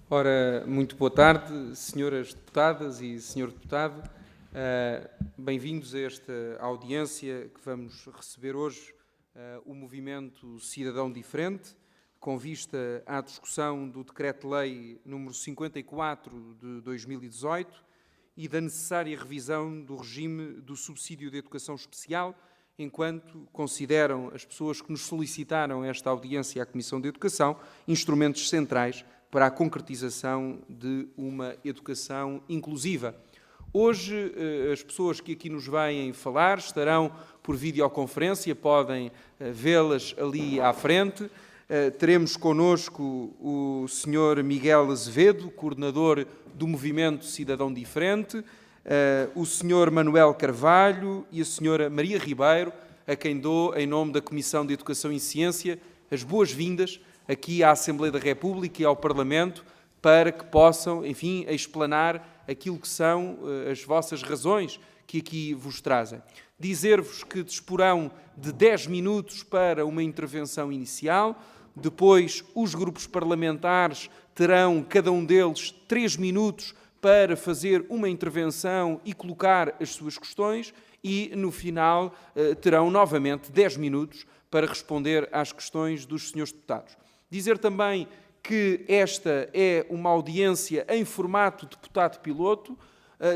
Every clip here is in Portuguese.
Ora, muito boa tarde, senhoras deputadas e senhor deputado. Bem-vindos a esta audiência que vamos receber hoje, o Movimento Cidadão Diferente, com vista à discussão do Decreto-Lei número 54 de 2018 e da necessária revisão do regime do subsídio de educação especial, enquanto consideram as pessoas que nos solicitaram esta audiência à Comissão de Educação instrumentos centrais para a concretização de uma educação inclusiva. Hoje, as pessoas que aqui nos vêm falar estarão por videoconferência, podem vê-las ali à frente. Teremos connosco o Sr. Miguel Azevedo, coordenador do Movimento Cidadão Diferente, o Sr. Manuel Carvalho e a Sra. Maria Ribeiro, a quem dou, em nome da Comissão de Educação e Ciência, as boas-vindas aqui à Assembleia da República e ao Parlamento, para que possam, enfim, explanar aquilo que são as vossas razões que aqui vos trazem. Dizer-vos que disporão de 10 minutos para uma intervenção inicial, depois os grupos parlamentares terão, cada um deles, 3 minutos para fazer uma intervenção e colocar as suas questões e, no final, terão novamente 10 minutos para responder às questões dos senhores deputados. Dizer também que esta é uma audiência em formato deputado-piloto,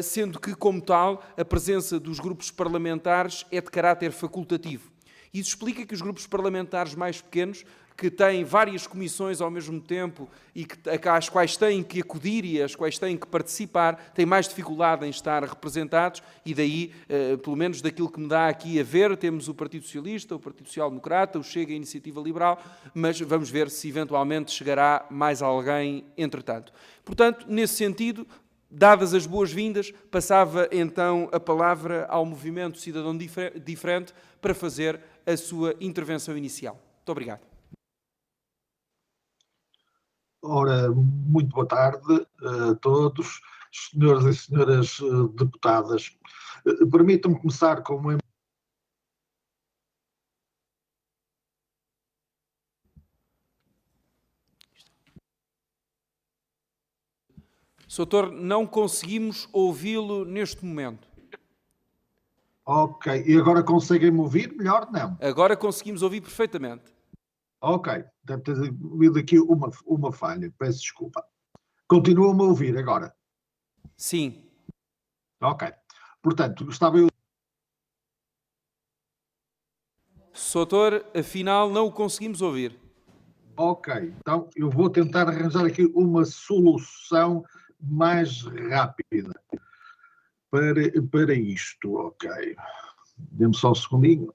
sendo que, como tal, a presença dos grupos parlamentares é de caráter facultativo. Isso explica que os grupos parlamentares mais pequenos, que têm várias comissões ao mesmo tempo e às quais têm que acudir e às quais têm que participar, têm mais dificuldade em estar representados e daí, pelo menos daquilo que me dá aqui a ver, temos o Partido Socialista, o Partido Social Democrata, o Chega e a Iniciativa Liberal, mas vamos ver se eventualmente chegará mais alguém entretanto. Portanto, nesse sentido, dadas as boas-vindas, passava então a palavra ao Movimento Cidadão Diferente para fazer a sua intervenção inicial. Muito obrigado. Ora, muito boa tarde a todos, senhores e senhoras deputadas. Permitam-me começar com uma... Sr. Doutor, não conseguimos ouvi-lo neste momento. Ok, e agora conseguem-me ouvir melhor? Não. Agora conseguimos ouvir perfeitamente. Ok, deve ter havido aqui uma falha, peço desculpa. Continuam-me a ouvir agora? Sim. Ok, portanto, estava eu... Sr. Doutor, afinal não o conseguimos ouvir. Ok, então eu vou tentar arranjar aqui uma solução mais rápida para isto, ok. Dê-me só um segundinho.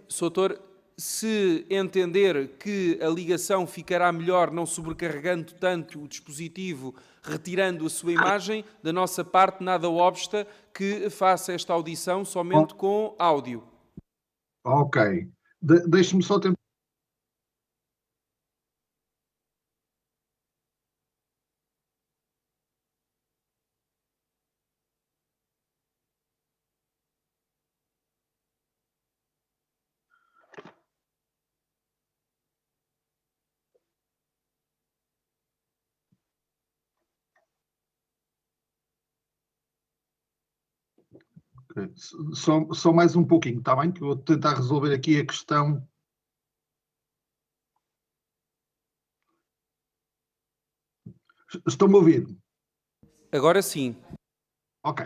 Sr. Doutor, se entender que a ligação ficará melhor não sobrecarregando tanto o dispositivo, retirando a sua imagem, da nossa parte nada obsta que faça esta audição somente com áudio. Ok, deixe-me só tentar. Só mais um pouquinho, está bem? Que eu vou tentar resolver aqui a questão. Estão-me a ouvir? Agora sim. Ok.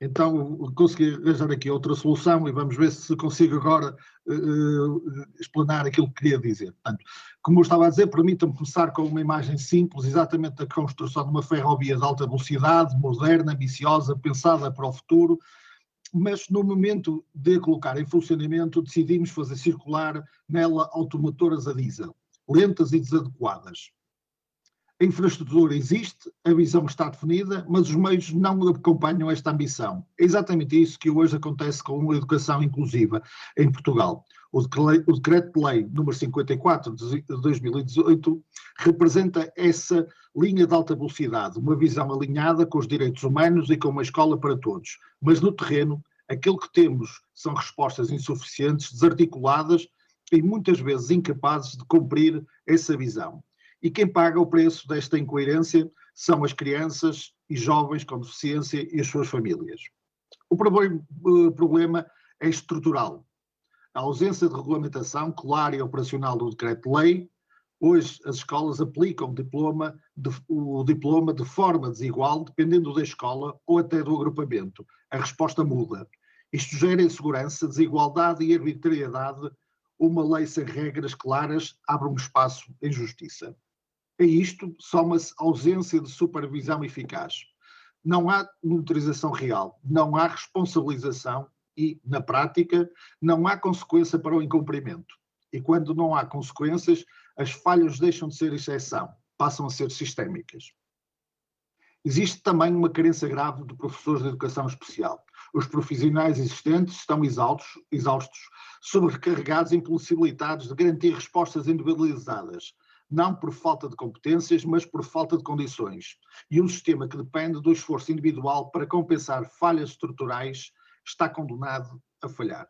Então consegui arranjar aqui outra solução e vamos ver se consigo agora explanar aquilo que queria dizer. Portanto, como eu estava a dizer, permitam-me começar com uma imagem simples, exatamente da construção de uma ferrovia de alta velocidade, moderna, ambiciosa, pensada para o futuro, mas no momento de colocar em funcionamento decidimos fazer circular nela automotoras a diesel, lentas e desadequadas. A infraestrutura existe, a visão está definida, mas os meios não acompanham esta ambição. É exatamente isso que hoje acontece com a educação inclusiva em Portugal. O Decreto-Lei número 54 de 2018 representa essa linha de alta velocidade, uma visão alinhada com os direitos humanos e com uma escola para todos. Mas no terreno, aquilo que temos são respostas insuficientes, desarticuladas e muitas vezes incapazes de cumprir essa visão. E quem paga o preço desta incoerência são as crianças e jovens com deficiência e as suas famílias. O problema é estrutural. A ausência de regulamentação clara e operacional do decreto-lei. Hoje as escolas aplicam o diploma de forma desigual, dependendo da escola ou até do agrupamento. A resposta muda. Isto gera insegurança, desigualdade e arbitrariedade. Uma lei sem regras claras abre um espaço em justiça. A isto soma-se a ausência de supervisão eficaz. Não há monitorização real, não há responsabilização e, na prática, não há consequência para o incumprimento. E quando não há consequências, as falhas deixam de ser exceção, passam a ser sistémicas. Existe também uma carência grave de professores de educação especial. Os profissionais existentes estão exaustos, sobrecarregados e impossibilitados de garantir respostas individualizadas, não por falta de competências, mas por falta de condições. E um sistema que depende do esforço individual para compensar falhas estruturais está condenado a falhar.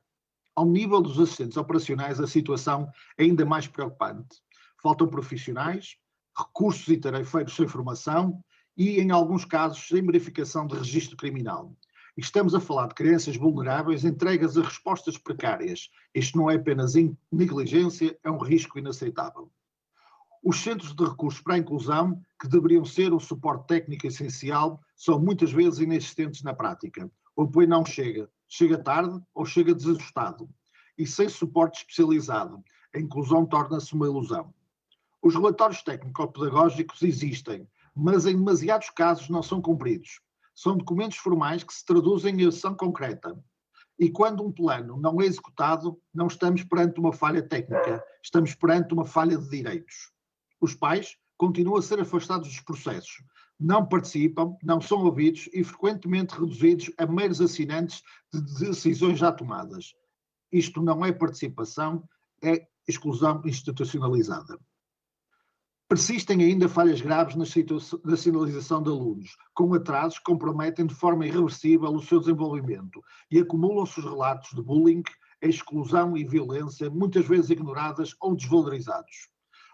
Ao nível dos assistentes operacionais, a situação é ainda mais preocupante. Faltam profissionais, recursos e tarefeiros sem formação e, em alguns casos, sem verificação de registro criminal. E estamos a falar de crianças vulneráveis entregues a respostas precárias. Isto não é apenas negligência, é um risco inaceitável. Os centros de recursos para a inclusão, que deveriam ser um suporte técnico essencial, são muitas vezes inexistentes na prática. O apoio não chega tarde ou chega desajustado. E sem suporte especializado, a inclusão torna-se uma ilusão. Os relatórios técnico-pedagógicos existem, mas em demasiados casos não são cumpridos. São documentos formais que se traduzem em ação concreta. E quando um plano não é executado, não estamos perante uma falha técnica, estamos perante uma falha de direitos. Os pais continuam a ser afastados dos processos, não participam, não são ouvidos e frequentemente reduzidos a meros assinantes de decisões já tomadas. Isto não é participação, é exclusão institucionalizada. Persistem ainda falhas graves na sinalização de alunos, com atrasos que comprometem de forma irreversível o seu desenvolvimento e acumulam-se os relatos de bullying, exclusão e violência, muitas vezes ignoradas ou desvalorizados.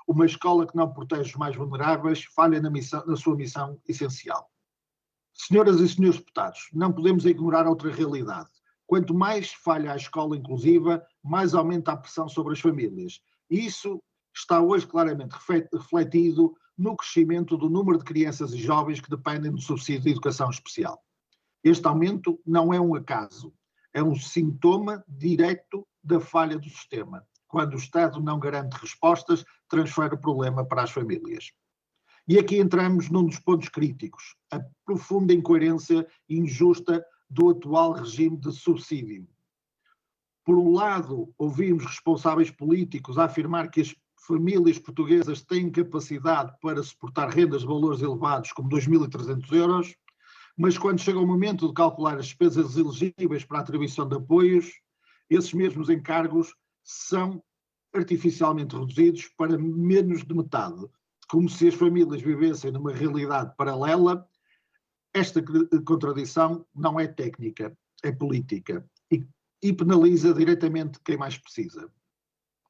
Uma escola que não protege os mais vulneráveis falha na sua missão essencial. Senhoras e senhores deputados, não podemos ignorar outra realidade. Quanto mais falha a escola inclusiva, mais aumenta a pressão sobre as famílias. E isso está hoje claramente refletido no crescimento do número de crianças e jovens que dependem do subsídio de educação especial. Este aumento não é um acaso, é um sintoma direto da falha do sistema. Quando o Estado não garante respostas, transfere o problema para as famílias. E aqui entramos num dos pontos críticos, a profunda incoerência injusta do atual regime de subsídio. Por um lado, ouvimos responsáveis políticos a afirmar que as famílias portuguesas têm capacidade para suportar rendas de valores elevados como 2.300 euros, mas quando chega o momento de calcular as despesas elegíveis para a atribuição de apoios, esses mesmos encargos são artificialmente reduzidos para menos de metade, como se as famílias vivessem numa realidade paralela. Esta contradição não é técnica, é política e penaliza diretamente quem mais precisa.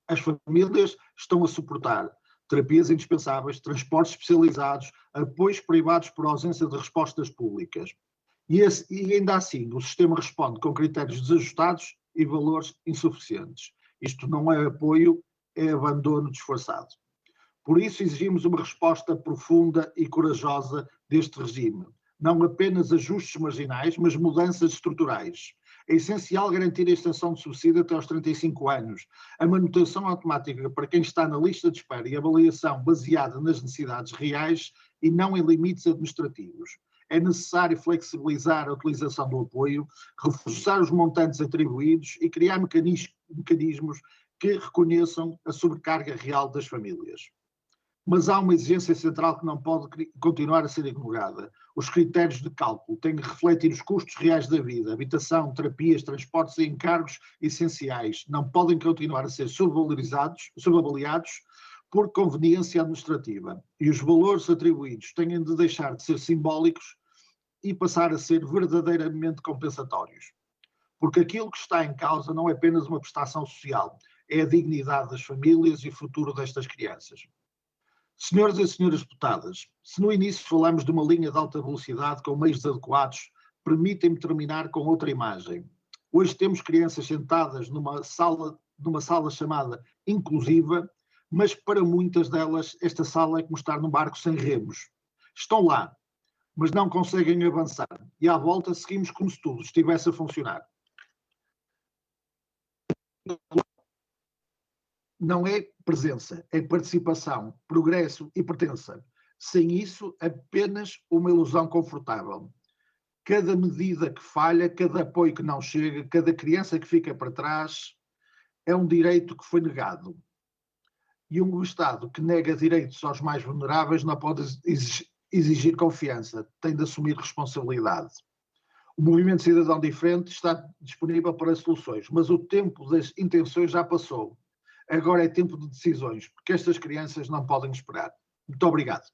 As famílias estão a suportar terapias indispensáveis, transportes especializados, apoios privados por ausência de respostas públicas. E ainda assim, o sistema responde com critérios desajustados e valores insuficientes. Isto não é apoio, é abandono disfarçado. Por isso exigimos uma resposta profunda e corajosa deste regime. Não apenas ajustes marginais, mas mudanças estruturais. É essencial garantir a extensão de subsídio até aos 35 anos, a manutenção automática para quem está na lista de espera e avaliação baseada nas necessidades reais e não em limites administrativos. É necessário flexibilizar a utilização do apoio, reforçar os montantes atribuídos e criar mecanismos que reconheçam a sobrecarga real das famílias. Mas há uma exigência central que não pode continuar a ser ignorada. Os critérios de cálculo têm de refletir os custos reais da vida, habitação, terapias, transportes e encargos essenciais. Não podem continuar a ser subavaliados por conveniência administrativa. E os valores atribuídos têm de deixar de ser simbólicos e passar a ser verdadeiramente compensatórios. Porque aquilo que está em causa não é apenas uma prestação social, é a dignidade das famílias e o futuro destas crianças. Senhores e senhoras deputadas, se no início falamos de uma linha de alta velocidade com meios adequados, permitem-me terminar com outra imagem. Hoje temos crianças sentadas numa sala chamada inclusiva, mas para muitas delas esta sala é como estar num barco sem remos. Estão lá, mas não conseguem avançar. E à volta seguimos como se tudo estivesse a funcionar. Não é presença, é participação, progresso e pertença. Sem isso, apenas uma ilusão confortável. Cada medida que falha, cada apoio que não chega, cada criança que fica para trás, é um direito que foi negado. E um Estado que nega direitos aos mais vulneráveis não pode exigir confiança, tem de assumir responsabilidade. O Movimento Cidadão Diferente está disponível para soluções, mas o tempo das intenções já passou. Agora é tempo de decisões, porque estas crianças não podem esperar. Muito obrigado.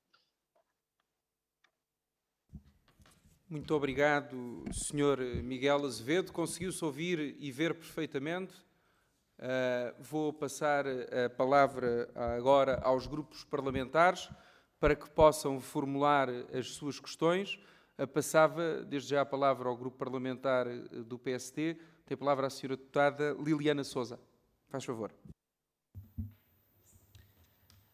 Muito obrigado, Sr. Miguel Azevedo. Conseguiu-se ouvir e ver perfeitamente. Vou passar a palavra agora aos grupos parlamentares para que possam formular as suas questões. Passava desde já a palavra ao grupo parlamentar do PSD. Tem a palavra a Sra. Deputada Liliana Sousa. Faz favor.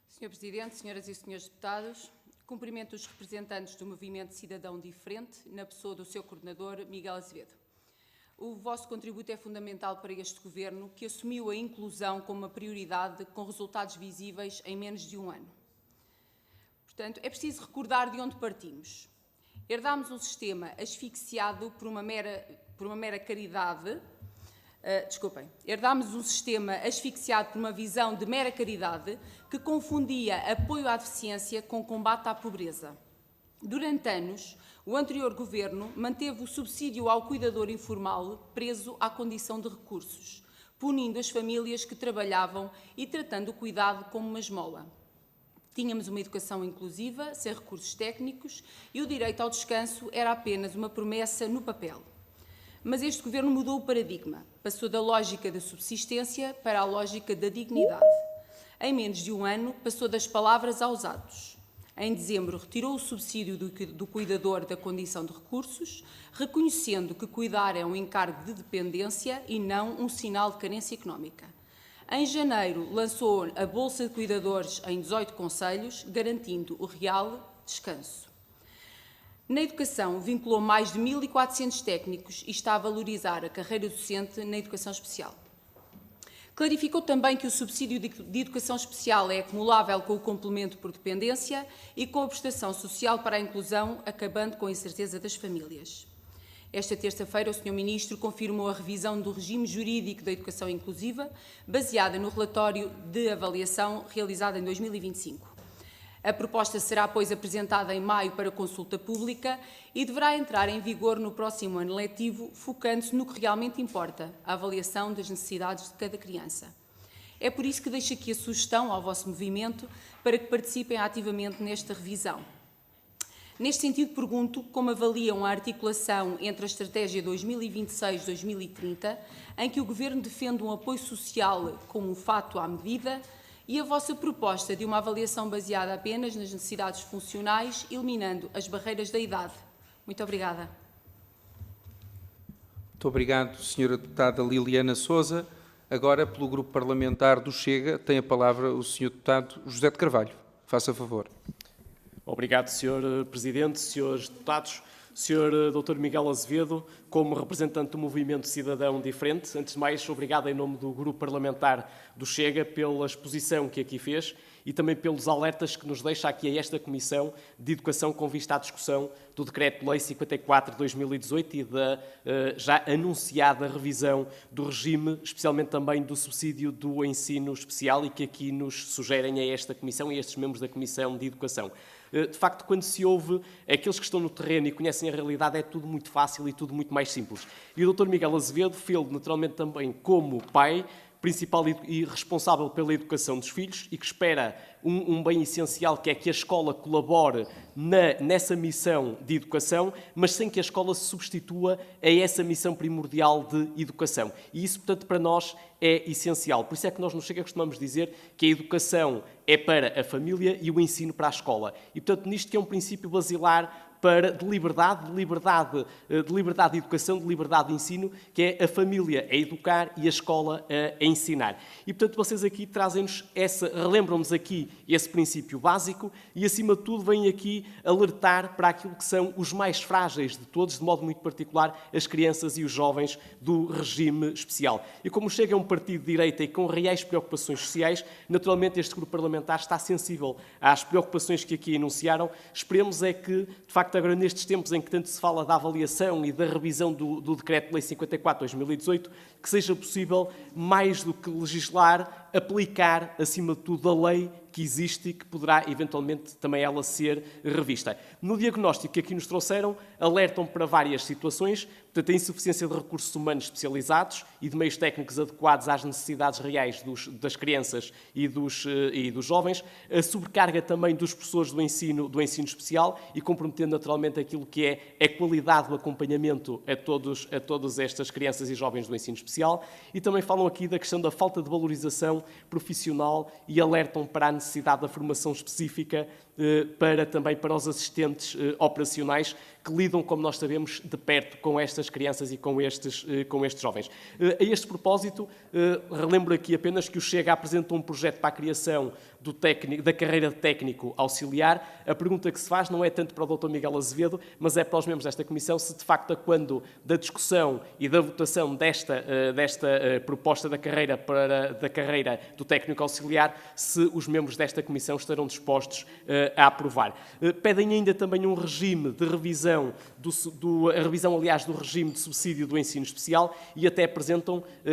Sr. Presidente, senhoras e senhores deputados, cumprimento os representantes do Movimento Cidadão Diferente, na pessoa do seu coordenador, Miguel Azevedo. O vosso contributo é fundamental para este Governo, que assumiu a inclusão como uma prioridade com resultados visíveis em menos de um ano. Portanto, é preciso recordar de onde partimos. Herdámos um sistema asfixiado por uma mera caridade. Herdámos um sistema asfixiado por uma visão de mera caridade que confundia apoio à deficiência com combate à pobreza. Durante anos, o anterior Governo manteve o subsídio ao cuidador informal preso à condição de recursos, punindo as famílias que trabalhavam e tratando o cuidado como uma esmola. Tínhamos uma educação inclusiva, sem recursos técnicos, e o direito ao descanso era apenas uma promessa no papel. Mas este Governo mudou o paradigma, passou da lógica da subsistência para a lógica da dignidade. Em menos de um ano, passou das palavras aos atos. Em dezembro, retirou o subsídio do cuidador da condição de recursos, reconhecendo que cuidar é um encargo de dependência e não um sinal de carência económica. Em janeiro, lançou a Bolsa de Cuidadores em 18 concelhos, garantindo o real descanso. Na educação, vinculou mais de 1.400 técnicos e está a valorizar a carreira docente na educação especial. Clarificou também que o subsídio de educação especial é acumulável com o complemento por dependência e com a prestação social para a inclusão, acabando com a incerteza das famílias. Esta terça-feira, o Sr. Ministro confirmou a revisão do regime jurídico da educação inclusiva, baseada no relatório de avaliação realizado em 2025. A proposta será, pois, apresentada em maio para consulta pública e deverá entrar em vigor no próximo ano letivo, focando-se no que realmente importa, a avaliação das necessidades de cada criança. É por isso que deixo aqui a sugestão ao vosso movimento para que participem ativamente nesta revisão. Neste sentido, pergunto como avaliam a articulação entre a Estratégia 2026-2030, em que o Governo defende um apoio social como um fato à medida, e a vossa proposta de uma avaliação baseada apenas nas necessidades funcionais, eliminando as barreiras da idade. Muito obrigada. Muito obrigado, Sra. Deputada Liliana Sousa. Agora, pelo Grupo Parlamentar do Chega, tem a palavra o Sr. Deputado José de Carvalho. Faça favor. Obrigado, Sr. Presidente, Srs. Deputados. Sr. Dr. Miguel Azevedo, como representante do Movimento Cidadão Diferente, antes de mais, obrigado em nome do Grupo Parlamentar do Chega pela exposição que aqui fez e também pelos alertas que nos deixa aqui a esta Comissão de Educação com vista à discussão do Decreto-Lei 54 de 2018 e da já anunciada revisão do regime, especialmente também do subsídio do ensino especial e que aqui nos sugerem a esta Comissão e a estes membros da Comissão de Educação. De facto, quando se ouve aqueles que estão no terreno e conhecem a realidade, é tudo muito fácil e tudo muito mais simples. E o Dr. Miguel Azevedo fez-lo naturalmente também como pai, principal e responsável pela educação dos filhos e que espera um bem essencial, que é que a escola colabore nessa missão de educação, mas sem que a escola se substitua a essa missão primordial de educação. E isso, portanto, para nós é essencial. Por isso é que nós no Chega costumamos dizer que a educação é para a família e o ensino para a escola. E, portanto, nisto que é um princípio basilar de liberdade de educação, de liberdade de ensino, que é a família a educar e a escola a ensinar. E, portanto, vocês aqui trazem-nos relembram-nos aqui esse princípio básico e, acima de tudo, vêm aqui alertar para aquilo que são os mais frágeis de todos, de modo muito particular, as crianças e os jovens do regime especial. E como Chega é um partido de direita e com reais preocupações sociais, naturalmente este grupo parlamentar está sensível às preocupações que aqui enunciaram. Esperemos é que, de facto, agora nestes tempos em que tanto se fala da avaliação e da revisão do Decreto-Lei 54/2018, que seja possível, mais do que legislar, aplicar, acima de tudo, a lei que existe e que poderá, eventualmente, também ela ser revista. No diagnóstico que aqui nos trouxeram, alertam para várias situações, portanto, a insuficiência de recursos humanos especializados e de meios técnicos adequados às necessidades reais das crianças e dos jovens, a sobrecarga também dos professores do ensino especial e comprometendo naturalmente aquilo que é a qualidade do acompanhamento a todas estas crianças e jovens do ensino especial, e também falam aqui da questão da falta de valorização profissional e alertam para a necessidade da formação específica também para os assistentes operacionais que lidam, como nós sabemos, de perto com estas crianças e com estes jovens. A este propósito, relembro aqui apenas que o Chega apresentou um projeto para a criação da carreira de técnico auxiliar. A pergunta que se faz não é tanto para o Dr. Miguel Azevedo, mas é para os membros desta comissão, se de facto, quando da discussão e da votação desta proposta da carreira do técnico auxiliar, se os membros desta comissão estarão dispostos a aprovar. Pedem ainda também um regime de revisão, a revisão, aliás, do regime de subsídio do ensino especial e até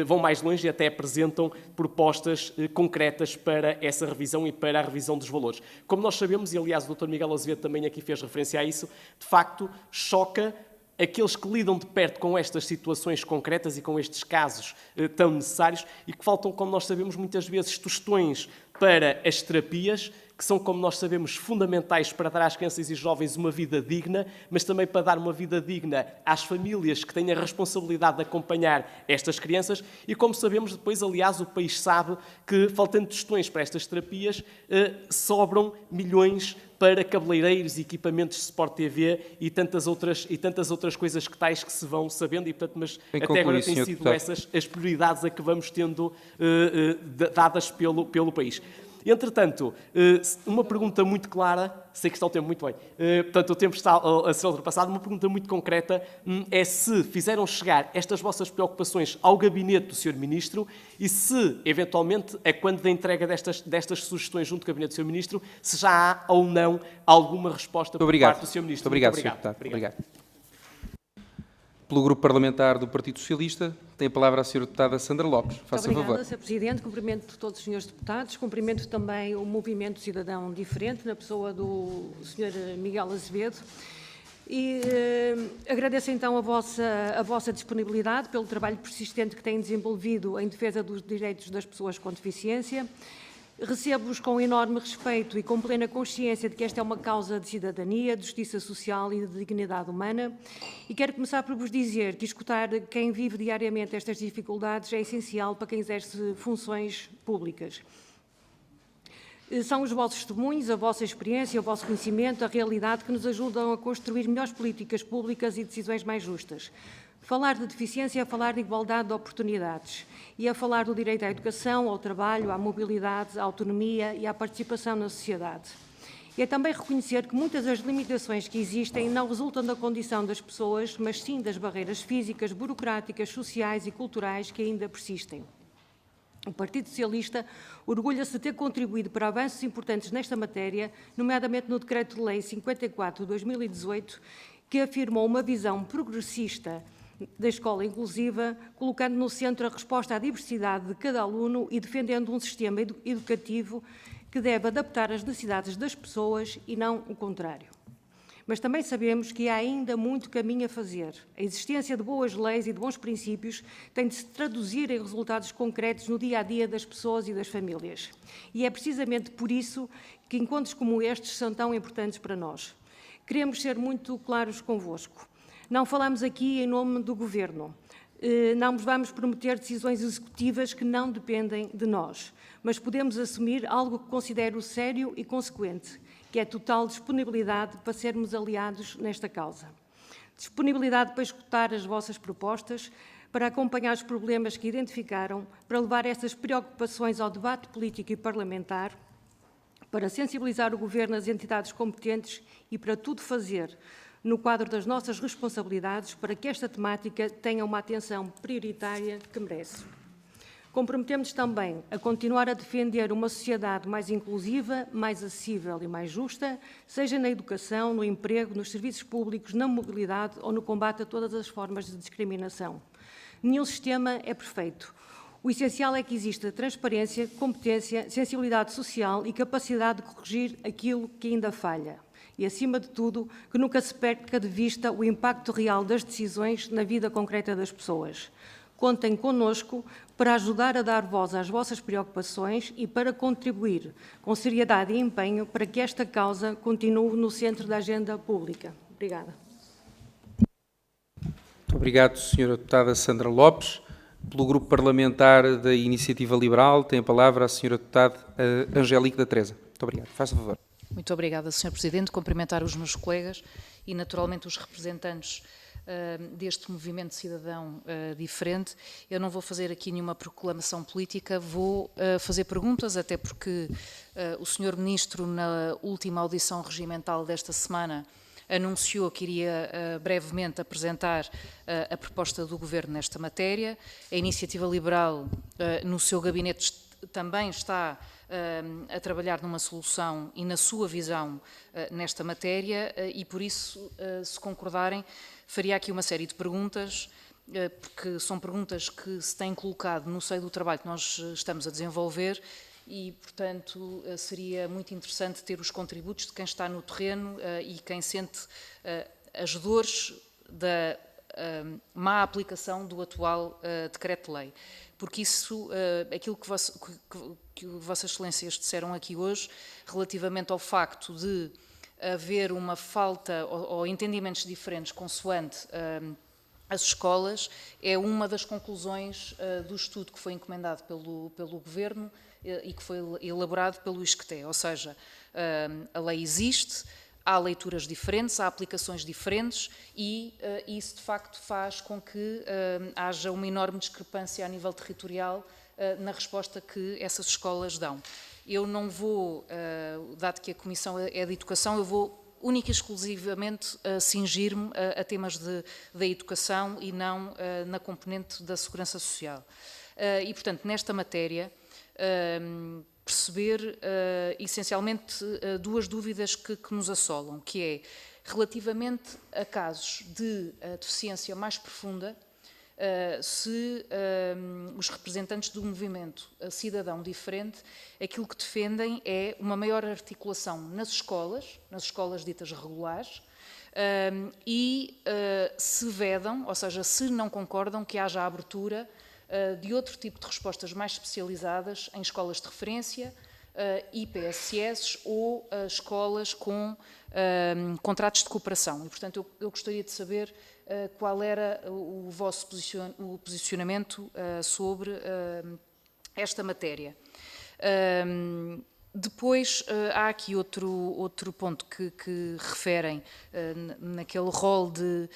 vão mais longe e até apresentam propostas concretas para essa revisão e para a revisão dos valores. Como nós sabemos, e aliás o Dr. Miguel Azevedo também aqui fez referência a isso, de facto choca aqueles que lidam de perto com estas situações concretas e com estes casos tão necessários e que faltam, como nós sabemos, muitas vezes tostões para as terapias, que são, como nós sabemos, fundamentais para dar às crianças e jovens uma vida digna, mas também para dar uma vida digna às famílias que têm a responsabilidade de acompanhar estas crianças e, como sabemos, depois, aliás, o país sabe que, faltando tostões para estas terapias, sobram milhões para cabeleireiros, equipamentos de Sport TV e tantas outras coisas que tais que se vão sabendo e, portanto, mas até agora têm sido essas as prioridades a que vamos tendo dadas pelo país. Entretanto, uma pergunta muito clara, sei que está o tempo muito bem, portanto o tempo está a ser ultrapassado, uma pergunta muito concreta é se fizeram chegar estas vossas preocupações ao gabinete do Sr. Ministro e se, eventualmente, a quando da entrega destas sugestões junto do gabinete do Sr. Ministro, se já há ou não alguma resposta por parte do Sr. Ministro. Muito obrigado, Sr. Deputado. Obrigado. Pelo Grupo Parlamentar do Partido Socialista, tem a palavra a Sra. Deputada Sandra Lopes. Faça favor. Obrigada, Sr. Presidente. Cumprimento todos os senhores deputados. Cumprimento também o Movimento Cidadão Diferente, na pessoa do Sr. Miguel Azevedo. E agradeço então a vossa disponibilidade pelo trabalho persistente que têm desenvolvido em defesa dos direitos das pessoas com deficiência. Recebo-vos com enorme respeito e com plena consciência de que esta é uma causa de cidadania, de justiça social e de dignidade humana. E quero começar por vos dizer que escutar quem vive diariamente estas dificuldades é essencial para quem exerce funções públicas. São os vossos testemunhos, a vossa experiência, o vosso conhecimento, a realidade que nos ajudam a construir melhores políticas públicas e decisões mais justas. Falar de deficiência é falar de igualdade de oportunidades e é falar do direito à educação, ao trabalho, à mobilidade, à autonomia e à participação na sociedade. E é também reconhecer que muitas das limitações que existem não resultam da condição das pessoas, mas sim das barreiras físicas, burocráticas, sociais e culturais que ainda persistem. O Partido Socialista orgulha-se de ter contribuído para avanços importantes nesta matéria, nomeadamente no Decreto-Lei 54/2018, que afirmou uma visão progressista da escola inclusiva, colocando no centro a resposta à diversidade de cada aluno e defendendo um sistema educativo que deve adaptar as necessidades das pessoas e não o contrário. Mas também sabemos que há ainda muito caminho a fazer. A existência de boas leis e de bons princípios tem de se traduzir em resultados concretos no dia-a-dia das pessoas e das famílias. E é precisamente por isso que encontros como estes são tão importantes para nós. Queremos ser muito claros convosco. Não falamos aqui em nome do Governo. Não vos vamos prometer decisões executivas que não dependem de nós, mas podemos assumir algo que considero sério e consequente, que é a total disponibilidade para sermos aliados nesta causa. Disponibilidade para escutar as vossas propostas, para acompanhar os problemas que identificaram, para levar essas preocupações ao debate político e parlamentar, para sensibilizar o Governo, as entidades competentes e para tudo fazer no quadro das nossas responsabilidades para que esta temática tenha uma atenção prioritária que merece. Comprometemos também a continuar a defender uma sociedade mais inclusiva, mais acessível e mais justa, seja na educação, no emprego, nos serviços públicos, na mobilidade ou no combate a todas as formas de discriminação. Nenhum sistema é perfeito. O essencial é que exista transparência, competência, sensibilidade social e capacidade de corrigir aquilo que ainda falha. E, acima de tudo, que nunca se perca de vista o impacto real das decisões na vida concreta das pessoas. Contem connosco para ajudar a dar voz às vossas preocupações e para contribuir com seriedade e empenho para que esta causa continue no centro da agenda pública. Obrigada. Muito obrigado, Sra. Deputada Sandra Lopes. Pelo Grupo Parlamentar da Iniciativa Liberal, tem a palavra a Sra. Deputada Angélica da Teresa. Muito obrigado. Faça favor. Muito obrigada, Sr. Presidente. Cumprimentar os meus colegas e, naturalmente, os representantes deste movimento cidadão diferente. Eu não vou fazer aqui nenhuma proclamação política, vou fazer perguntas, até porque o Sr. Ministro, na última audição regimental desta semana, anunciou que iria brevemente apresentar a proposta do Governo nesta matéria. A Iniciativa Liberal, no seu gabinete, também está a trabalhar numa solução e na sua visão nesta matéria e, por isso, se concordarem, faria aqui uma série de perguntas, porque são perguntas que se têm colocado no seio do trabalho que nós estamos a desenvolver e, portanto, seria muito interessante ter os contributos de quem está no terreno e quem sente as dores da má aplicação do atual decreto-lei. Porque isso, aquilo que Vossas Excelências disseram aqui hoje, relativamente ao facto de haver uma falta ou entendimentos diferentes consoante as escolas, é uma das conclusões do estudo que foi encomendado pelo Governo e que foi elaborado pelo ISCTE. Ou seja, a lei existe, há leituras diferentes, há aplicações diferentes e isso, de facto, faz com que haja uma enorme discrepância a nível territorial na resposta que essas escolas dão. Eu não vou, dado que a Comissão é de Educação, eu vou única e exclusivamente cingir-me a temas da educação e não na componente da segurança social. E, portanto, nesta matéria, perceber essencialmente duas dúvidas que nos assolam, que é, relativamente a casos de deficiência mais profunda, se os representantes do movimento cidadão diferente, aquilo que defendem é uma maior articulação nas escolas ditas regulares, e se vedam, ou seja, se não concordam que haja a abertura de outro tipo de respostas mais especializadas em escolas de referência, IPSS ou escolas com contratos de cooperação. E, portanto, eu gostaria de saber qual era o vosso posicionamento sobre esta matéria. Depois, há aqui outro ponto que referem naquele rol de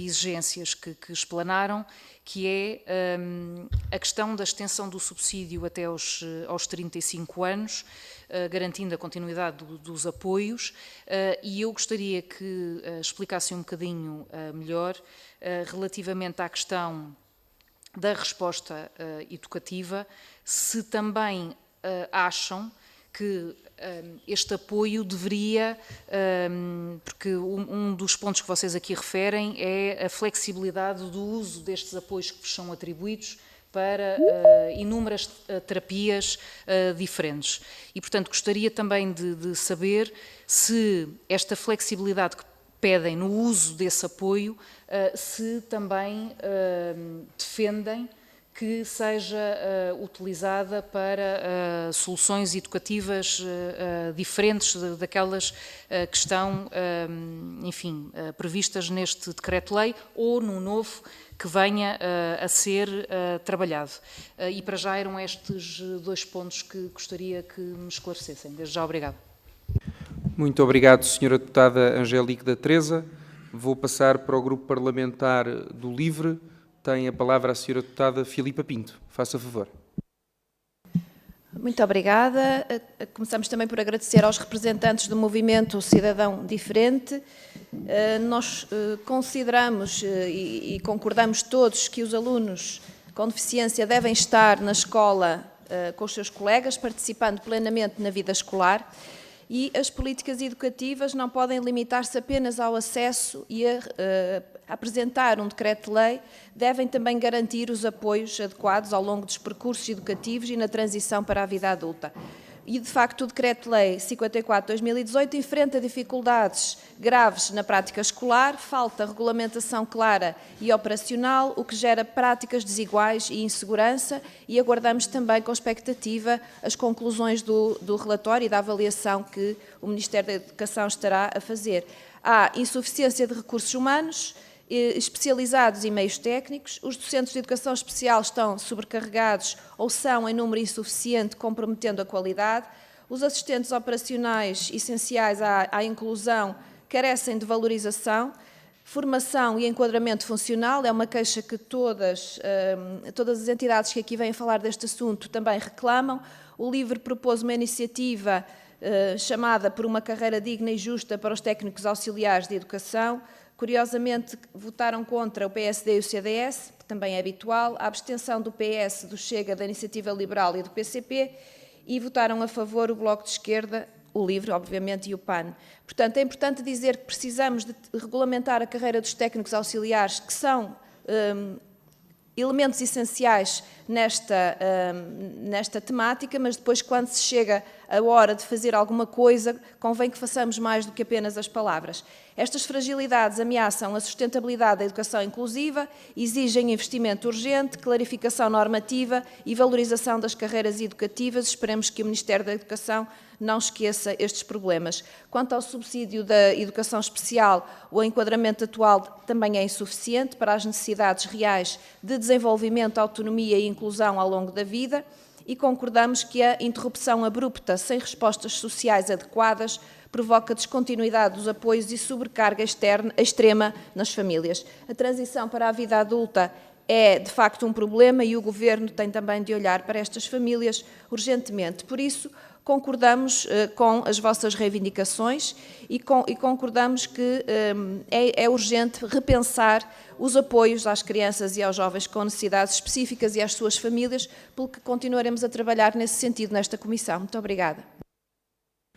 exigências que explanaram, que é a questão da extensão do subsídio até aos 35 anos, garantindo a continuidade dos apoios, e eu gostaria que explicassem um bocadinho melhor relativamente à questão da resposta educativa, se também acham que este apoio deveria, porque um dos pontos que vocês aqui referem é a flexibilidade do uso destes apoios que vos são atribuídos para inúmeras terapias diferentes. E, portanto, gostaria também de saber se esta flexibilidade que pedem no uso desse apoio, se também defendem que seja utilizada para soluções educativas diferentes daquelas que estão, enfim, previstas neste decreto-lei ou num novo que venha a ser trabalhado. E para já eram estes 2 pontos que gostaria que me esclarecessem. Desde já, obrigado. Muito obrigado, Sra. Deputada Angélica da Teresa. Vou passar para o Grupo Parlamentar do LIVRE. Tem a palavra a Sra. Deputada Filipa Pinto. Faça favor. Muito obrigada. Começamos também por agradecer aos representantes do Movimento Cidadão Diferente. Nós consideramos e concordamos todos que os alunos com deficiência devem estar na escola com os seus colegas, participando plenamente na vida escolar. E as políticas educativas não podem limitar-se apenas ao acesso e a apresentar um decreto-lei, devem também garantir os apoios adequados ao longo dos percursos educativos e na transição para a vida adulta. E, de facto, o Decreto-Lei 54/2018 enfrenta dificuldades graves na prática escolar, falta regulamentação clara e operacional, o que gera práticas desiguais e insegurança, e aguardamos também com expectativa as conclusões do relatório e da avaliação que o Ministério da Educação estará a fazer. Há insuficiência de recursos humanos especializados e meios técnicos, os docentes de educação especial estão sobrecarregados ou são em número insuficiente, comprometendo a qualidade, os assistentes operacionais essenciais à inclusão carecem de valorização, formação e enquadramento funcional, é uma queixa que todas as entidades que aqui vêm falar deste assunto também reclamam. O LIVRE propôs uma iniciativa chamada Por uma Carreira Digna e Justa para os Técnicos Auxiliares de Educação. Curiosamente, votaram contra o PSD e o CDS, que também é habitual, a abstenção do PS, do Chega, da Iniciativa Liberal e do PCP, e votaram a favor o Bloco de Esquerda, o LIVRE, obviamente, e o PAN. Portanto, é importante dizer que precisamos de regulamentar a carreira dos técnicos auxiliares, que são elementos essenciais nesta temática, mas depois, quando se chega a hora de fazer alguma coisa, convém que façamos mais do que apenas as palavras. Estas fragilidades ameaçam a sustentabilidade da educação inclusiva, exigem investimento urgente, clarificação normativa e valorização das carreiras educativas. Esperemos que o Ministério da Educação não esqueça estes problemas. Quanto ao subsídio da educação especial, o enquadramento atual também é insuficiente para as necessidades reais de desenvolvimento, autonomia e inclusão ao longo da vida, e concordamos que a interrupção abrupta, sem respostas sociais adequadas, provoca descontinuidade dos apoios e sobrecarga extrema nas famílias. A transição para a vida adulta é, de facto, um problema e o Governo tem também de olhar para estas famílias urgentemente. Por isso, concordamos com as vossas reivindicações e concordamos que é urgente repensar os apoios às crianças e aos jovens com necessidades específicas e às suas famílias, pelo que continuaremos a trabalhar nesse sentido nesta Comissão. Muito obrigada.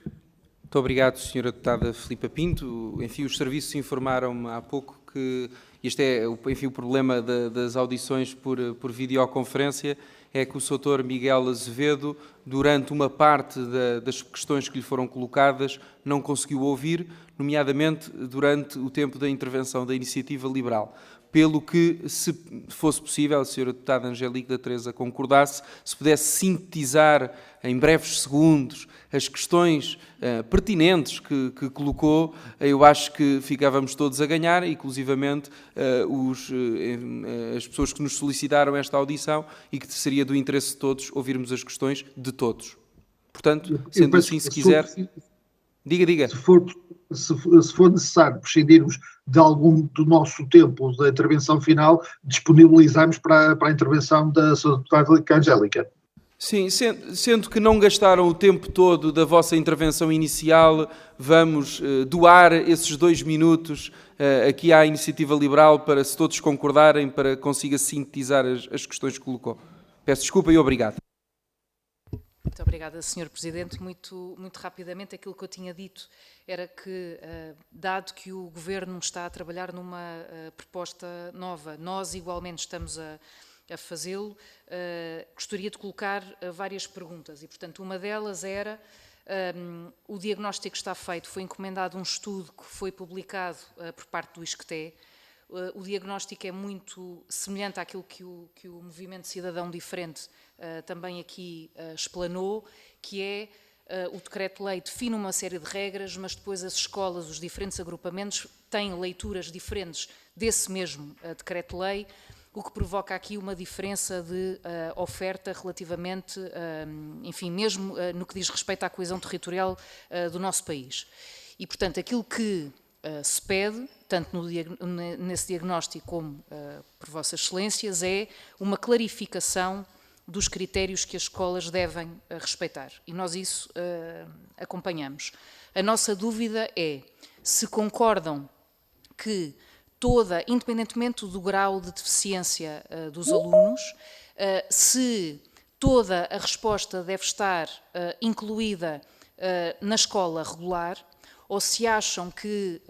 Muito obrigado, Sra. Deputada Filipa Pinto. Enfim, os serviços informaram-me há pouco que este é, enfim, o problema das audições por videoconferência, é que o Sr. Miguel Azevedo, durante uma parte das questões que lhe foram colocadas, não conseguiu ouvir, nomeadamente durante o tempo da intervenção da Iniciativa Liberal. Pelo que, se fosse possível, a Sra. Deputada Angélica da Teresa concordasse, se pudesse sintetizar em breves segundos as questões pertinentes que colocou, eu acho que ficávamos todos a ganhar, inclusivamente as pessoas que nos solicitaram esta audição, e que seria do interesse de todos ouvirmos as questões de todos. Portanto, sendo assim, se quiser... Diga. Se for necessário prescindirmos de algum do nosso tempo da intervenção final, disponibilizamos para a intervenção da Sra. Deputada Angélica. Sim, sendo que não gastaram o tempo todo da vossa intervenção inicial, vamos doar esses 2 minutos aqui à Iniciativa Liberal para, se todos concordarem, para que consiga sintetizar as questões que colocou. Peço desculpa e obrigado. Muito obrigada, Sr. Presidente. Muito rapidamente, aquilo que eu tinha dito era que, dado que o Governo está a trabalhar numa proposta nova, nós igualmente estamos a a fazê-lo, gostaria de colocar várias perguntas e, portanto, uma delas era o diagnóstico que está feito, foi encomendado um estudo que foi publicado por parte do ISCTE. O diagnóstico é muito semelhante àquilo que o Movimento Cidadão Diferente também aqui explanou, que é o Decreto-Lei define uma série de regras, mas depois as escolas, os diferentes agrupamentos, têm leituras diferentes desse mesmo Decreto-Lei, o que provoca aqui uma diferença de oferta relativamente, enfim, mesmo no que diz respeito à coesão territorial do nosso país. E, portanto, aquilo que se pede, tanto nesse diagnóstico como por Vossas Excelências, é uma clarificação dos critérios que as escolas devem respeitar. E nós isso acompanhamos. A nossa dúvida é se concordam que independentemente do grau de deficiência dos alunos, se toda a resposta deve estar incluída na escola regular, ou se acham que,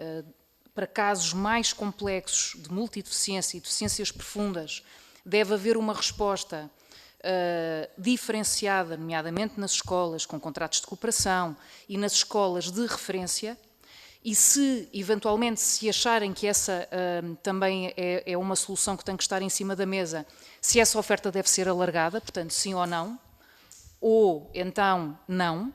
para casos mais complexos de multideficiência e deficiências profundas, deve haver uma resposta diferenciada, nomeadamente nas escolas com contratos de cooperação e nas escolas de referência, e se, eventualmente, se acharem que essa também é uma solução que tem que estar em cima da mesa, se essa oferta deve ser alargada, portanto, sim ou não, ou então não,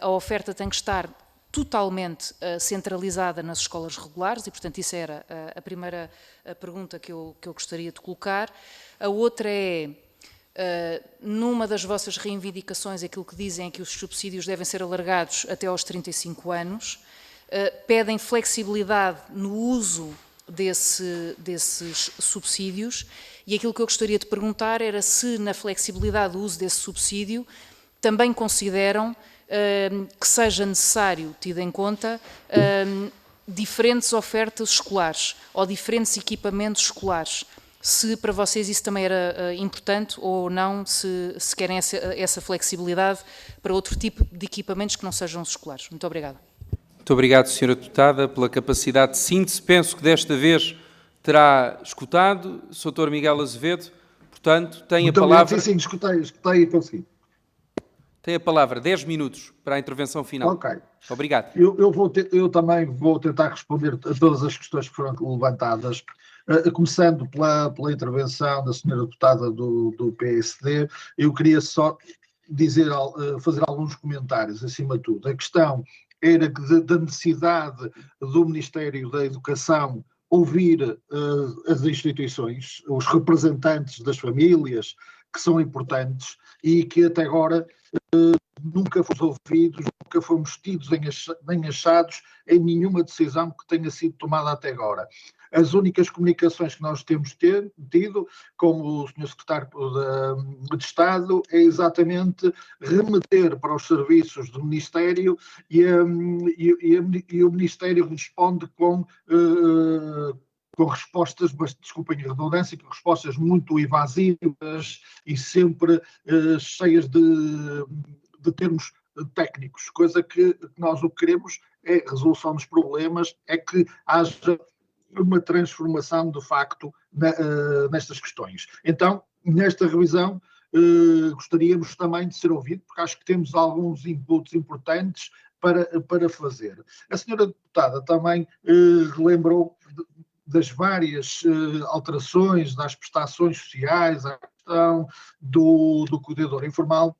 a oferta tem que estar totalmente centralizada nas escolas regulares e, portanto, isso era a primeira pergunta que eu gostaria de colocar. A outra é, numa das vossas reivindicações, aquilo que dizem é que os subsídios devem ser alargados até aos 35 anos, pedem flexibilidade no uso desses subsídios e aquilo que eu gostaria de perguntar era se na flexibilidade do uso desse subsídio também consideram que seja necessário, tido em conta, diferentes ofertas escolares ou diferentes equipamentos escolares. Se para vocês isso também era importante ou não, se querem essa flexibilidade para outro tipo de equipamentos que não sejam os escolares. Muito obrigada. Muito obrigado, Sra. Deputada, pela capacidade de síntese. Penso que desta vez terá escutado. Sr. Miguel Azevedo, portanto, tem a palavra... Sim, escutei e consegui. Tem a palavra 10 minutos para a intervenção final. Ok. Obrigado. Eu também vou tentar responder a todas as questões que foram levantadas, começando pela intervenção da Sra. Deputada do PSD. Eu queria só fazer alguns comentários, acima de tudo. A questão era da necessidade do Ministério da Educação ouvir as instituições, os representantes das famílias, que são importantes e que até agora nunca fomos ouvidos, nunca fomos tidos nem achados em nenhuma decisão que tenha sido tomada até agora. As únicas comunicações que nós temos tido com o Sr. Secretário de Estado é exatamente remeter para os serviços do Ministério e o Ministério responde com respostas, mas desculpem a redundância, com respostas muito evasivas e sempre cheias de termos técnicos, coisa que nós o que queremos é resolução dos problemas, é que haja uma transformação de facto nestas questões. Então, nesta revisão, gostaríamos também de ser ouvido, porque acho que temos alguns inputs importantes para fazer. A senhora deputada também relembrou das várias alterações das prestações sociais, a questão do cuidador informal,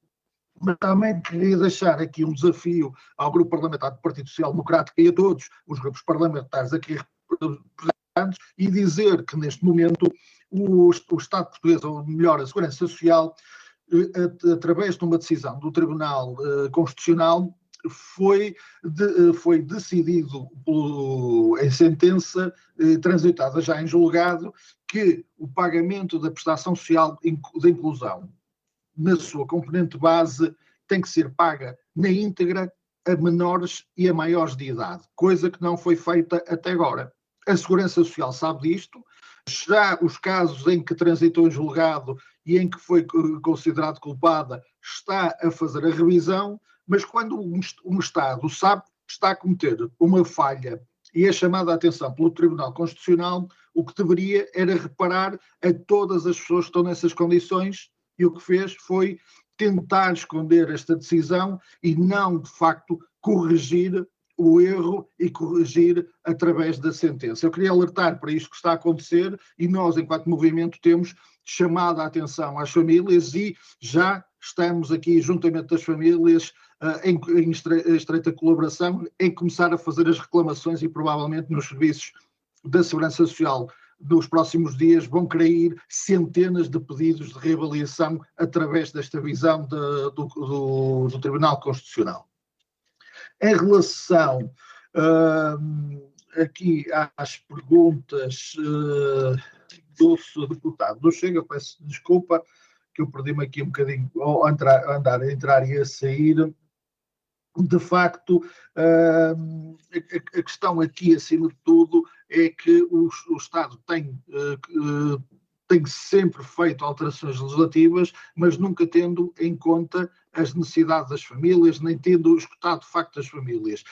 mas também queria deixar aqui um desafio ao Grupo Parlamentar do Partido Social Democrático e a todos os grupos parlamentares aqui representantes e dizer que neste momento o Estado português, ou melhor, a Segurança Social, através de uma decisão do Tribunal Constitucional, foi decidido em sentença transitada já em julgado que o pagamento da prestação social de inclusão na sua componente base tem que ser paga na íntegra a menores e a maiores de idade, coisa que não foi feita até agora. A Segurança Social sabe disto, já os casos em que transitou em julgado e em que foi considerado culpada está a fazer a revisão, mas quando um Estado sabe que está a cometer uma falha e é chamada a atenção pelo Tribunal Constitucional, o que deveria era reparar a todas as pessoas que estão nessas condições, e o que fez foi tentar esconder esta decisão e não, de facto, corrigir o erro e corrigir através da sentença. Eu queria alertar para isto que está a acontecer e nós, enquanto movimento, temos chamado a atenção às famílias e já estamos aqui, juntamente das famílias, em estreita colaboração, em começar a fazer as reclamações e provavelmente nos serviços da Segurança Social nos próximos dias vão cair centenas de pedidos de reavaliação através desta visão do Tribunal Constitucional. Em relação aqui às perguntas do Sr. Deputado do Chega, peço desculpa que eu perdi-me aqui um bocadinho ao andar a entrar e a sair. De facto, a questão aqui, acima de tudo, é que o Estado tem sempre feito alterações legislativas, mas nunca tendo em conta as necessidades das famílias, nem tendo escutado de facto as famílias.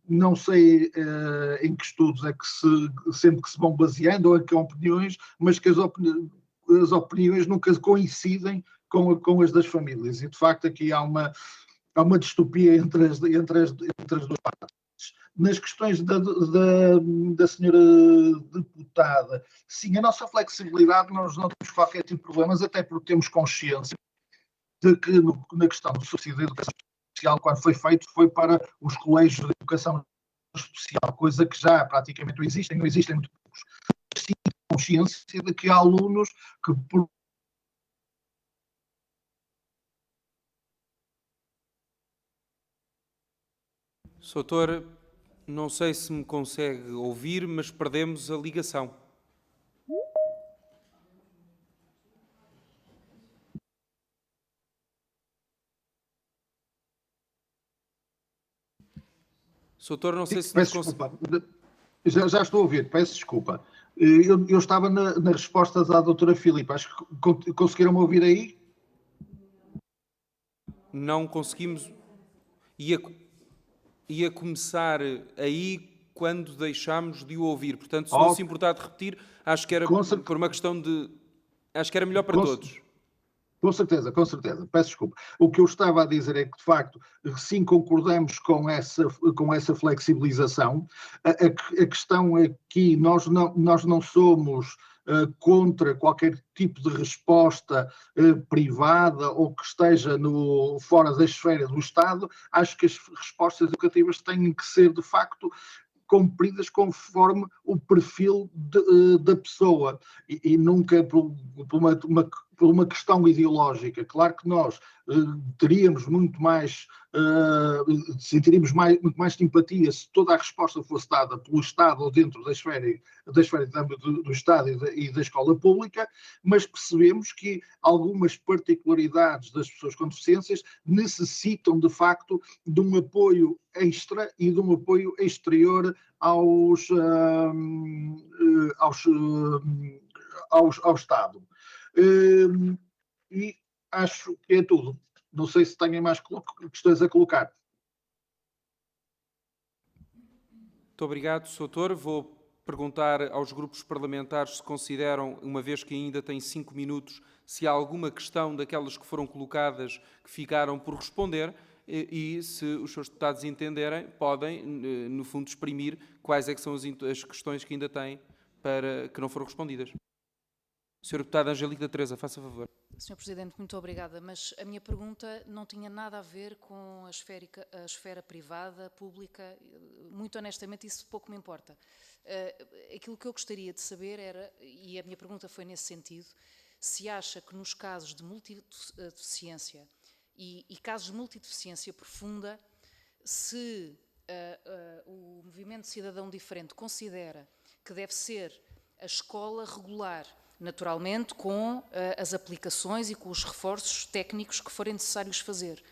Não sei em que estudos é que sempre que se vão baseando, ou em que opiniões, mas que as opiniões nunca coincidem com as das famílias. E de facto aqui há uma distopia entre as duas partes. Nas questões da senhora deputada, sim, a nossa flexibilidade, nós não temos qualquer tipo de problemas, até porque temos consciência de que na questão do subsídio de educação especial, quando foi feito, foi para os colégios de educação especial, coisa que já praticamente não existem muito poucos. Mas sim, consciência de que há alunos que por Soutor, não sei se me consegue ouvir, mas perdemos a ligação. Soutor, não sei se nos consegue... Já estou a ouvir, peço desculpa. Eu estava nas respostas à doutora Filipe, acho que conseguiram-me ouvir aí? Não conseguimos... Ia começar aí quando deixámos de o ouvir. Portanto, se não se importar de repetir, acho que era por uma questão de... Acho que era melhor para todos. Com certeza. Peço desculpa. O que eu estava a dizer é que, de facto, sim, concordamos com essa flexibilização. A questão aqui, nós não somos contra qualquer tipo de resposta privada ou que esteja fora da esfera do Estado. Acho que as respostas educativas têm que ser, de facto, cumpridas conforme o perfil da pessoa e nunca por uma questão ideológica. Claro que nós teríamos muito mais, sentiríamos muito mais simpatia se toda a resposta fosse dada pelo Estado ou dentro da esfera do Estado e da escola pública, mas percebemos que algumas particularidades das pessoas com deficiências necessitam, de facto, de um apoio extra e de um apoio exterior ao Estado. E acho que é tudo. Não sei se têm mais questões a colocar. Muito obrigado, Soutor. Vou perguntar aos grupos parlamentares se consideram, uma vez que ainda têm 5 minutos, se há alguma questão daquelas que foram colocadas que ficaram por responder e se os seus deputados entenderem, podem, no fundo, exprimir quais é que são as questões que ainda têm que não foram respondidas. Sra. Deputada Angélica Teresa, faça favor. Sr. Presidente, muito obrigada, mas a minha pergunta não tinha nada a ver com a esfera privada, pública, muito honestamente isso pouco me importa. Aquilo que eu gostaria de saber era, e a minha pergunta foi nesse sentido, se acha que nos casos de multideficiência e casos de multideficiência profunda, se o Movimento Cidadão Diferente considera que deve ser a escola regular, naturalmente com as aplicações e com os reforços técnicos que forem necessários fazer,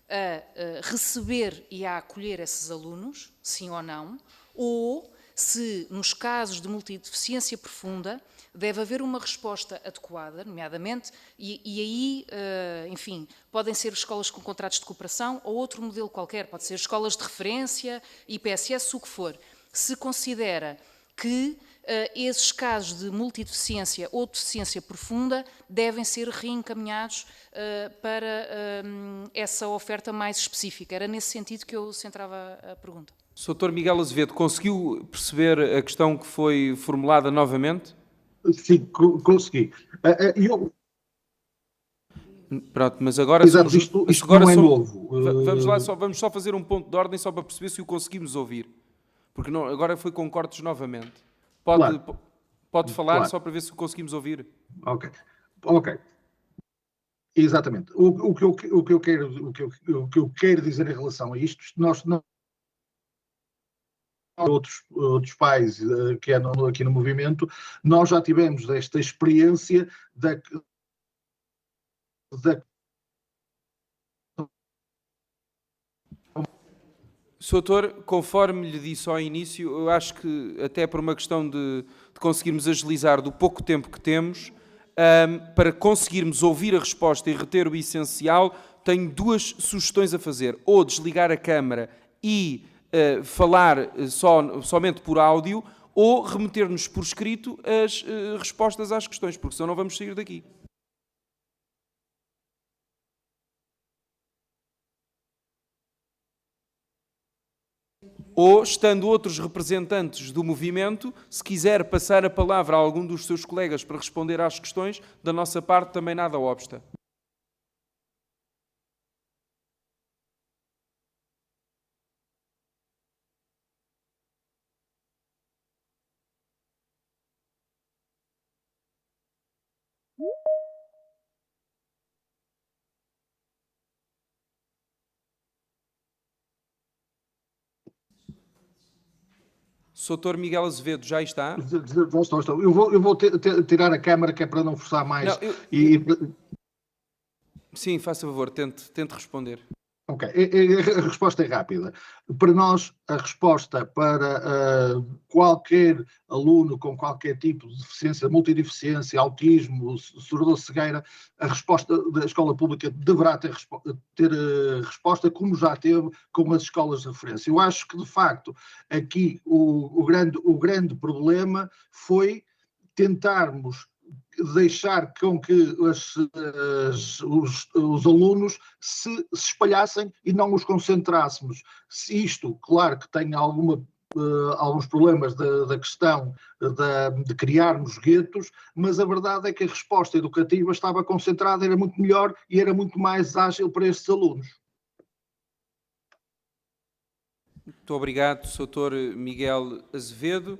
a receber e a acolher esses alunos, sim ou não, ou se nos casos de multideficiência profunda deve haver uma resposta adequada, nomeadamente, e aí, enfim, podem ser escolas com contratos de cooperação ou outro modelo qualquer, pode ser escolas de referência, IPSS, o que for. Se considera que esses casos de multideficiência ou deficiência profunda devem ser reencaminhados para essa oferta mais específica. Era nesse sentido que eu centrava a pergunta. Sr. Dr. Miguel Azevedo, conseguiu perceber a questão que foi formulada novamente? Sim, consegui. Pronto, mas agora... Exato, isto agora não é novo. Vamos só fazer um ponto de ordem só para perceber se o conseguimos ouvir. Porque não, agora foi com cortes novamente. Pode falar claro. só para ver se o conseguimos ouvir. Ok. Exatamente. O que eu quero dizer em relação a isto, nós não... Outros pais que andam aqui no movimento, nós já tivemos esta experiência da Sr. Doutor, conforme lhe disse ao início, eu acho que até por uma questão de conseguirmos agilizar do pouco tempo que temos, para conseguirmos ouvir a resposta e reter o essencial, tenho duas sugestões a fazer. Ou desligar a câmara e falar somente por áudio, ou remeter-nos por escrito as respostas às questões, porque senão não vamos sair daqui. Ou, estando outros representantes do movimento, se quiser passar a palavra a algum dos seus colegas para responder às questões, da nossa parte também nada obsta. Sr. Dr. Miguel Azevedo, já está? Eu vou tirar a câmara, que é para não forçar mais. Não, Sim, faça favor, tente responder. Ok, a resposta é rápida. Para nós, a resposta para qualquer aluno com qualquer tipo de deficiência, multideficiência, autismo, surdez-cegueira, a resposta da escola pública deverá ter resposta como já teve com as escolas de referência. Eu acho que, de facto, aqui o grande problema foi tentarmos deixar com que os alunos se espalhassem e não os concentrássemos. Se isto, claro que tem alguns problemas da questão de criarmos guetos, mas a verdade é que a resposta educativa estava concentrada, era muito melhor e era muito mais ágil para estes alunos. Muito obrigado, Sr. Miguel Azevedo.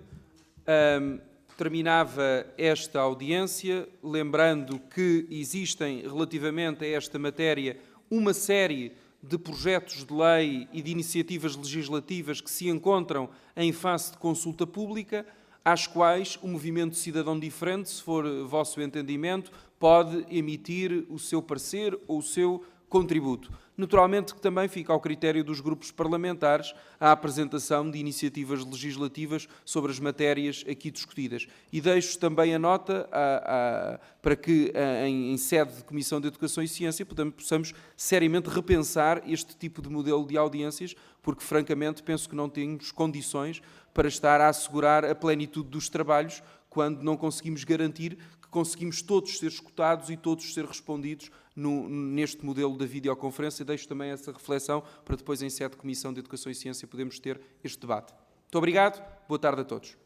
Terminava esta audiência, lembrando que existem, relativamente a esta matéria, uma série de projetos de lei e de iniciativas legislativas que se encontram em fase de consulta pública, às quais o Movimento Cidadão Diferente, se for vosso entendimento, pode emitir o seu parecer ou o seu contributo. Naturalmente que também fica ao critério dos grupos parlamentares a apresentação de iniciativas legislativas sobre as matérias aqui discutidas. E deixo também a nota para que, em sede de Comissão de Educação e Ciência, possamos seriamente repensar este tipo de modelo de audiências, porque, francamente, penso que não temos condições para estar a assegurar a plenitude dos trabalhos quando não conseguimos garantir que conseguimos todos ser escutados e todos ser respondidos neste modelo da videoconferência. Deixo também essa reflexão para depois, em sede de Comissão de Educação e Ciência, podermos ter este debate. Muito obrigado, boa tarde a todos.